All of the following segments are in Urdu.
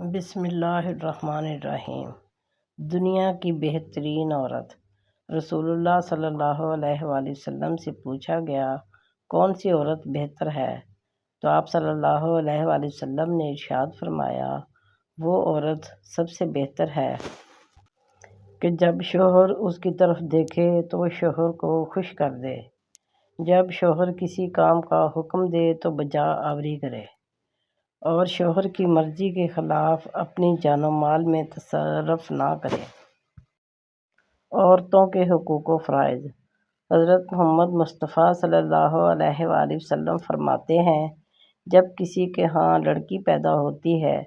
بسم اللہ الرحمن الرحیم۔ دنیا کی بہترین عورت۔ رسول اللہ صلی اللہ علیہ وآلہ وسلم سے پوچھا گیا کون سی عورت بہتر ہے تو آپ صلی اللہ علیہ وآلہ وسلم نے ارشاد فرمایا وہ عورت سب سے بہتر ہے کہ جب شوہر اس کی طرف دیکھے تو وہ شوہر کو خوش کر دے، جب شوہر کسی کام کا حکم دے تو بجا آوری کرے اور شوہر کی مرضی کے خلاف اپنی جان و مال میں تصرف نہ کرے۔ عورتوں کے حقوق و فرائض۔ حضرت محمد مصطفیٰ صلی اللہ علیہ وآلہ وسلم فرماتے ہیں جب کسی کے ہاں لڑکی پیدا ہوتی ہے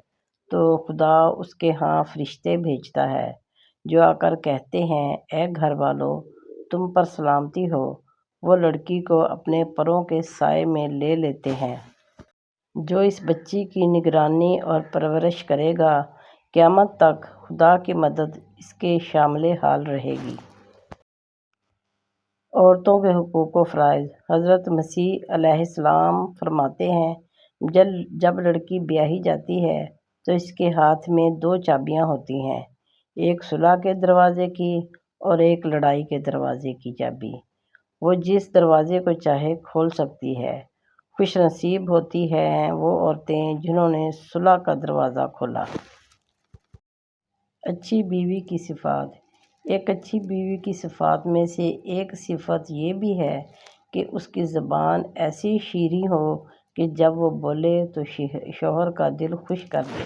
تو خدا اس کے ہاں فرشتے بھیجتا ہے جو آ کر کہتے ہیں اے گھر والوں تم پر سلامتی ہو۔ وہ لڑکی کو اپنے پروں کے سائے میں لے لیتے ہیں۔ جو اس بچی کی نگرانی اور پرورش کرے گا قیامت تک خدا کی مدد اس کے شامل حال رہے گی۔ عورتوں کے حقوق و فرائض۔ حضرت مسیح علیہ السلام فرماتے ہیں جب لڑکی بیاہی جاتی ہے تو اس کے ہاتھ میں دو چابیاں ہوتی ہیں، ایک صلح کے دروازے کی اور ایک لڑائی کے دروازے کی چابی۔ وہ جس دروازے کو چاہے کھول سکتی ہے۔ خوش نصیب ہوتی ہیں وہ عورتیں جنہوں نے صلح کا دروازہ کھولا۔ اچھی بیوی کی صفات۔ ایک اچھی بیوی کی صفات میں سے ایک صفت یہ بھی ہے کہ اس کی زبان ایسی شیریں ہو کہ جب وہ بولے تو شوہر کا دل خوش کر دے۔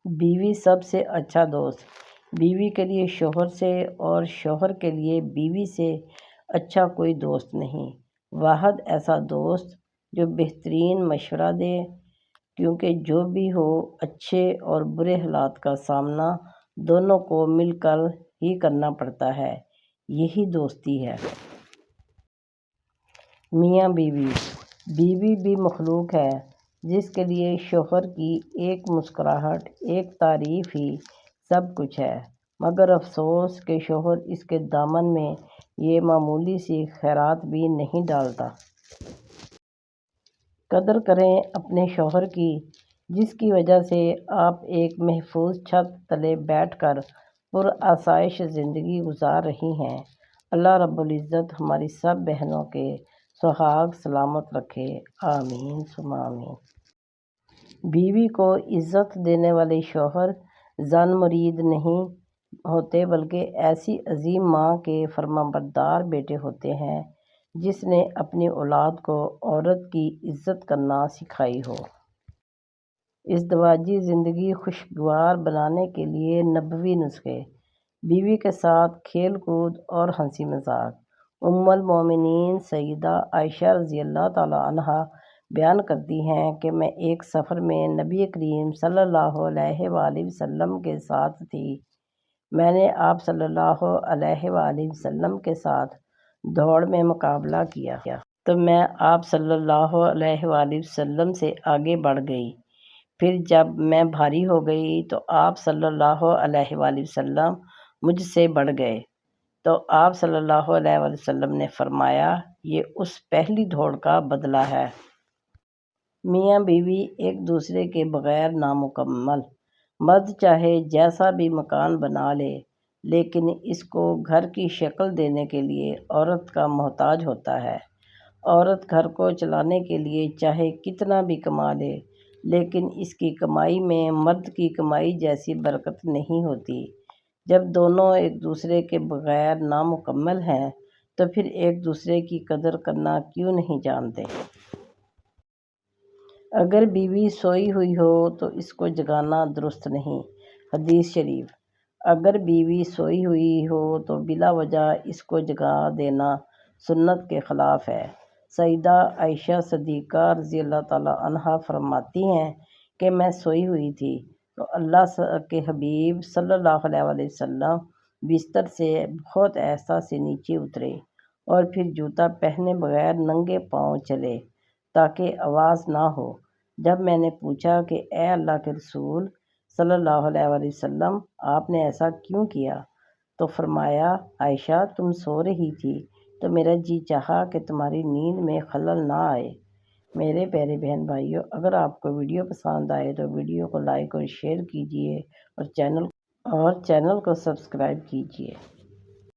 بیوی سب سے اچھا دوست۔ بیوی کے لیے شوہر سے اور شوہر کے لیے بیوی سے اچھا کوئی دوست نہیں۔ واحد ایسا دوست جو بہترین مشورہ دے، کیونکہ جو بھی ہو اچھے اور برے حالات کا سامنا دونوں کو مل کر ہی کرنا پڑتا ہے، یہی دوستی ہے۔ میاں بیوی۔ بیوی بھی مخلوق ہے جس کے لیے شوہر کی ایک مسکراہٹ، ایک تعریف ہی سب کچھ ہے، مگر افسوس کہ شوہر اس کے دامن میں یہ معمولی سی خیرات بھی نہیں ڈالتا۔ قدر کریں اپنے شوہر کی جس کی وجہ سے آپ ایک محفوظ چھت تلے بیٹھ کر پرآسائش زندگی گزار رہی ہیں۔ اللہ رب العزت ہماری سب بہنوں کے سہاگ سلامت رکھے، آمین ثم آمین۔ بیوی کو عزت دینے والے شوہر زن مرید نہیں ہوتے بلکہ ایسی عظیم ماں کے فرمانبردار بیٹے ہوتے ہیں جس نے اپنی اولاد کو عورت کی عزت کرنا سکھائی ہو۔ ازدواجی زندگی خوشگوار بنانے کے لیے نبوی نسخے۔ بیوی کے ساتھ کھیل کود اور ہنسی مذاق۔ ام المومنین سیدہ عائشہ رضی اللہ تعالی عنہا بیان کرتی ہیں کہ میں ایک سفر میں نبی کریم صلی اللہ علیہ وآلہ وسلم کے ساتھ تھی۔ میں نے آپ صلی اللہ علیہ وآلہ وسلم کے ساتھ دوڑ میں مقابلہ کیا تو میں آپ صلی اللہ علیہ وآلہ وسلم سے آگے بڑھ گئی، پھر جب میں بھاری ہو گئی تو آپ صلی اللہ علیہ وآلہ وسلم مجھ سے بڑھ گئے تو آپ صلی اللہ علیہ وآلہ وسلم نے فرمایا یہ اس پہلی دوڑ کا بدلہ ہے۔ میاں بیوی ایک دوسرے کے بغیر نامکمل۔ مرد چاہے جیسا بھی مکان بنا لے لیکن اس کو گھر کی شکل دینے کے لیے عورت کا محتاج ہوتا ہے۔ عورت گھر کو چلانے کے لیے چاہے کتنا بھی کما لے لیکن اس کی کمائی میں مرد کی کمائی جیسی برکت نہیں ہوتی۔ جب دونوں ایک دوسرے کے بغیر نامکمل ہیں تو پھر ایک دوسرے کی قدر کرنا کیوں نہیں جانتے۔ اگر بیوی سوئی ہوئی ہو تو اس کو جگانا درست نہیں۔ حدیث شریف۔ اگر بیوی سوئی ہوئی ہو تو بلا وجہ اس کو جگا دینا سنت کے خلاف ہے۔ سیدہ عائشہ صدیقہ رضی اللہ تعالی عنہا فرماتی ہیں کہ میں سوئی ہوئی تھی تو اللہ کے حبیب صلی اللہ علیہ وآلہ وسلم بستر سے بہت آہستہ سے نیچے اترے اور پھر جوتا پہنے بغیر ننگے پاؤں چلے تاکہ آواز نہ ہو۔ جب میں نے پوچھا کہ اے اللہ کے رسول صلی اللہ علیہ وآلہ وسلم آپ نے ایسا کیوں کیا تو فرمایا عائشہ تم سو رہی تھی تو میرا جی چاہا کہ تمہاری نیند میں خلل نہ آئے، میرے پیارے بہن بھائیوں، اگر آپ کو ویڈیو پسند آئے تو ویڈیو کو لائک اور شیئر کیجیے اور چینل کو سبسکرائب کیجیے۔